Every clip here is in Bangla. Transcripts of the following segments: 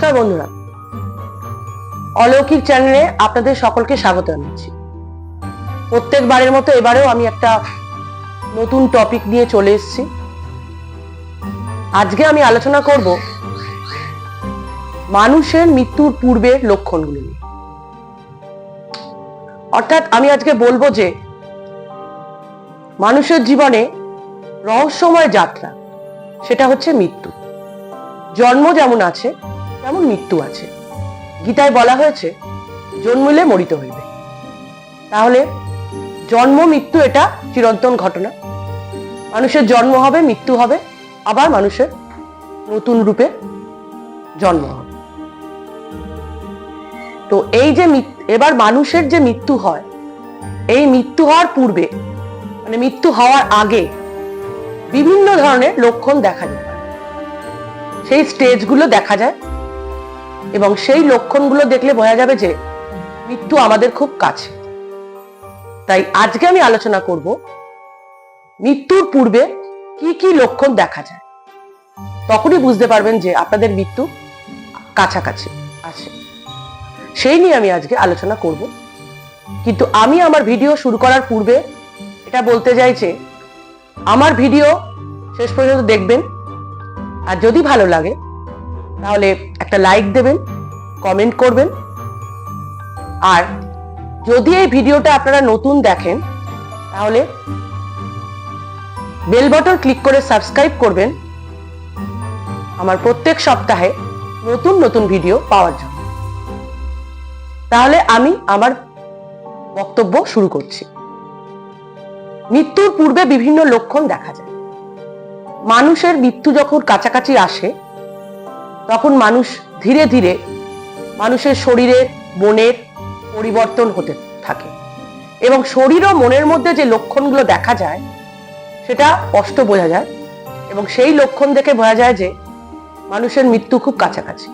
নমস্কার বন্ধুরা, অলৌকিক চ্যানেলে আপনাদের সকলকে স্বাগত জানাচ্ছি। প্রত্যেকবারের মতো এবারেও আমি একটা নতুন টপিক নিয়ে চলে এসেছি। আজকে আমি আলোচনা করব মানুষের মৃত্যুর পূর্বের লক্ষণগুলো নিয়ে। অর্থাৎ আমি আজকে বলবো যে মানুষের জীবনে রহস্যময় যাত্রা, সেটা হচ্ছে মৃত্যু। জন্ম যেমন আছে তেমন মৃত্যু আছে। গীতায় বলা হয়েছে জন্মিলে মরিতে হইবে। তাহলে জন্ম মৃত্যু এটা চিরন্তন ঘটনা। মানুষের জন্ম হবে, মৃত্যু হবে, আবার মানুষের নতুন রূপে জন্ম হবে। তো এই যে এবার মানুষের যে মৃত্যু হয়, এই মৃত্যু হওয়ার পূর্বে মানে মৃত্যু হওয়ার আগে বিভিন্ন ধরনের লক্ষণ দেখা যায়, সেই স্টেজগুলো দেখা যায় এবং সেই লক্ষণগুলো দেখলে বোঝা যাবে যে মৃত্যু আমাদের খুব কাছে। তাই আজকে আমি আলোচনা করব মৃত্যুর পূর্বে কি কি লক্ষণ দেখা যায়। তখনই বুঝতে পারবেন যে আপনাদের মৃত্যু কাছাকাছি আছে। সেই নিয়ে আমি আজকে আলোচনা করব। কিন্তু আমি আমার ভিডিও শুরু করার পূর্বে এটা বলতে চাই যে আমার ভিডিও শেষ পর্যন্ত দেখবেন, আর যদি ভালো লাগে তাহলে একটা লাইক দেবেন, কমেন্ট করবেন। আর যদি এই ভিডিওটা আপনারা নতুন দেখেন তাহলে বেল বাটন ক্লিক করে সাবস্ক্রাইব করবেন আমার প্রত্যেক সপ্তাহে নতুন নতুন ভিডিও পাওয়ার জন্য। তাহলে আমি আমার বক্তব্য শুরু করছি। মৃত্যুর পূর্বে বিভিন্ন লক্ষণ দেখা যায়। মানুষের মৃত্যু যখন কাছাকাছি আসে তখন মানুষ ধীরে ধীরে মানুষের শরীরের মনের পরিবর্তন হতে থাকে এবং শরীর ও মনের মধ্যে যে লক্ষণগুলো দেখা যায় সেটা স্পষ্ট বোঝা যায় এবং সেই লক্ষণ দেখে বোঝা যায় যে মানুষের মৃত্যু খুব কাছাকাছি।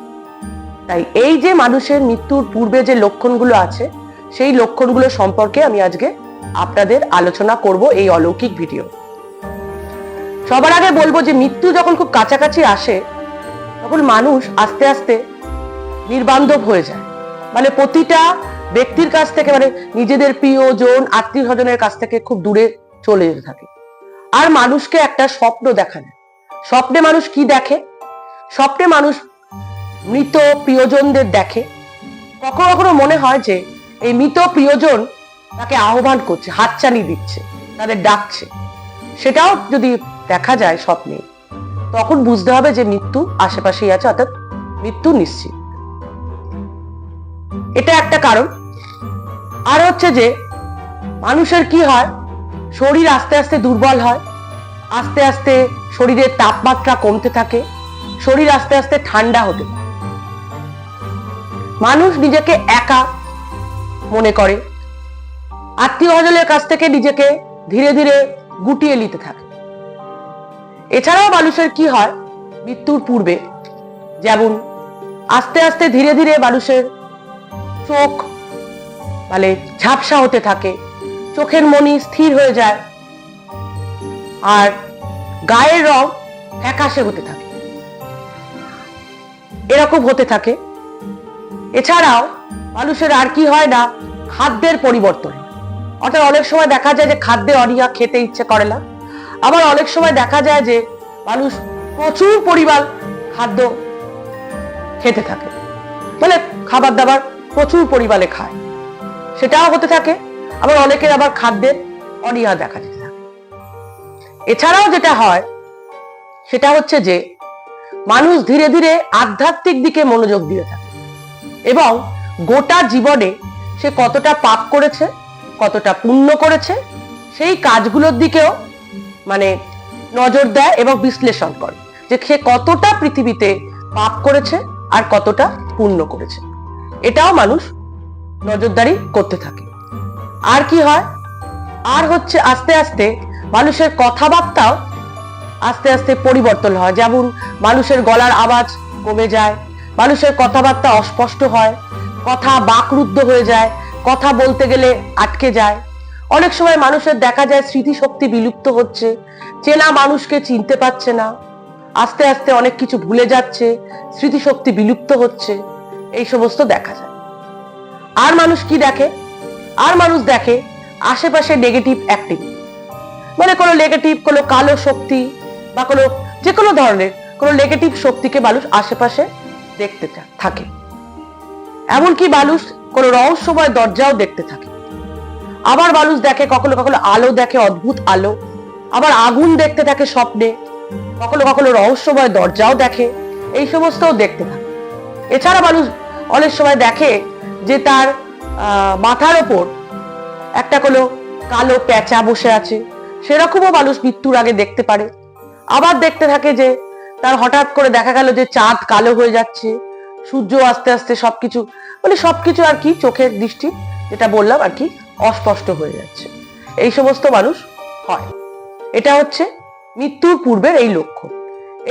তাই এই যে মানুষের মৃত্যুর পূর্বে যে লক্ষণগুলো আছে সেই লক্ষণগুলো সম্পর্কে আমি আজকে আপনাদের আলোচনা করব এই অলৌকিক ভিডিও। সবার আগে বলবো যে মৃত্যু যখন খুব কাছাকাছি আসে তখন মানুষ আস্তে আস্তে নির্বান্ধব হয়ে যায়। মানে প্রতিটা ব্যক্তির কাছ থেকে, মানে নিজেদের প্রিয়জন আত্মীয় স্বজনের কাছ থেকে খুব দূরে চলে যেতে থাকে। আর মানুষকে একটা স্বপ্ন দেখা যায়। স্বপ্নে মানুষ কি দেখে? স্বপ্নে মানুষ মৃত প্রিয়জনদের দেখে। কখনো কখনো মনে হয় যে এই মৃত প্রিয়জন তাকে আহ্বান করছে, হাতছানি দিচ্ছে, তাদের ডাকছে। সেটাও যদি দেখা যায় স্বপ্নে, তখন বুঝতে হবে যে মৃত্যু আশেপাশেই আছে, অর্থাৎ মৃত্যু নিশ্চিত। এটা একটা কারণ। আর হচ্ছে যে মানুষের কি হয়, শরীর আস্তে আস্তে দুর্বল হয়, আস্তে আস্তে শরীরের তাপমাত্রা কমতে থাকে, শরীর আস্তে আস্তে ঠান্ডা হতে থাকে। মানুষ নিজেকে একা মনে করে, আত্মীয় স্বজনের কাছ থেকে নিজেকে ধীরে ধীরে গুটিয়ে নিতে থাকে। এছাড়াও মানুষের কি হয় মৃত্যুর পূর্বে, যেমন আস্তে আস্তে ধীরে ধীরে মানুষের চোখ মানে ঝাপসা হতে থাকে, চোখের মনি স্থির হয়ে যায়, আর গায়ের রং ফ্যাকাশে হতে থাকে, এরকম হতে থাকে। এছাড়াও মানুষের আর কি হয় না, খাদ্যের পরিবর্তন। অর্থাৎ অনেক সময় দেখা যায় যে খাদ্যে অনীহা, খেতে ইচ্ছে করে না। আবার অনেক সময় দেখা যায় যে মানুষ প্রচুর পরিমাণ খাদ্য খেতে থাকে, মানে খাবার দাবার প্রচুর পরিমাণে খায়, সেটাও হতে থাকে। আবার অনেকের আবার খাদ্যের অনীহা দেখা যেতে থাকে। এছাড়াও যেটা হয় সেটা হচ্ছে যে মানুষ ধীরে ধীরে আধ্যাত্মিক দিকে মনোযোগ দিয়ে থাকে এবং গোটা জীবনে সে কতটা পাপ করেছে, কতটা পুণ্য করেছে, সেই কাজগুলোর দিকেও মানে নজর দেয় এবং বিশ্লেষণ করে যে সে কতটা পৃথিবীতে পাপ করেছে আর কতটা পুণ্য করেছে। এটাও মানুষ নজরদারি করতে থাকে। আর কি হয়, আর হচ্ছে আস্তে আস্তে মানুষের কথাবার্তাও আস্তে আস্তে পরিবর্তন হয়। যেমন মানুষের গলার আওয়াজ কমে যায়, মানুষের কথাবার্তা অস্পষ্ট হয়, কথা বাকরুদ্ধ হয়ে যায়, কথা বলতে গেলে আটকে যায়। অনেক সময় মানুষের দেখা যায় স্মৃতিশক্তি বিলুপ্ত হচ্ছে, চেনা মানুষকে চিনতে পারছে না, আস্তে আস্তে অনেক কিছু ভুলে যাচ্ছে, স্মৃতিশক্তি বিলুপ্ত হচ্ছে, এই সমস্ত দেখা যায়। আর মানুষ কি দেখে? আর মানুষ দেখে আশেপাশে নেগেটিভ অ্যাক্টিভিটি, মানে কোনো নেগেটিভ, কোনো কালো শক্তি বা কোনো যে কোনো ধরনের কোনো নেগেটিভ শক্তিকে মানুষ আশেপাশে দেখতে থাকে। এমনকি মানুষ কোনো রহস্যময় দরজাও দেখতে থাকে। আবার মানুষ দেখে কখনো কখনো আলো দেখে, অদ্ভুত আলো, আবার আগুন দেখতে থাকে স্বপ্নে, কখনো কখনো রহস্যময় দরজাও দেখে, এই সমস্তও দেখতে থাকে। এছাড়া মানুষ অনেক সময় দেখে যে তার মাথার ওপর একটা কোনো কালো পেঁচা বসে আছে, সেরকমও মানুষ মৃত্যুর আগে দেখতে পারে। আবার দেখতে থাকে যে তার হঠাৎ করে দেখা গেল যে চাঁদ কালো হয়ে যাচ্ছে, সূর্য আস্তে আস্তে সবকিছু, মানে সবকিছু আর কি চোখের দৃষ্টি যেটা বললাম আর কি অস্পষ্ট হয়ে যাচ্ছে, এই সমস্ত মানুষ হয়। এটা হচ্ছে মৃত্যুর পূর্বের এই লক্ষণ।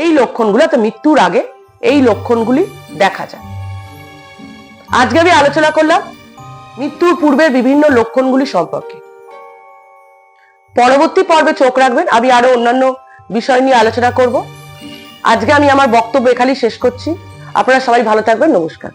এই লক্ষণগুলো তো মৃত্যুর আগে এই লক্ষণগুলি দেখা যায়। আজকে আমি আলোচনা করলাম মৃত্যুর পূর্বের বিভিন্ন লক্ষণগুলি সম্পর্কে। পরবর্তী পর্বে চোখ রাখবেন, আমি আরো অন্যান্য বিষয় নিয়ে আলোচনা করব। আজকে আমি আমার বক্তব্য এখানেই শেষ করছি। আপনারা সবাই ভালো থাকবেন। নমস্কার।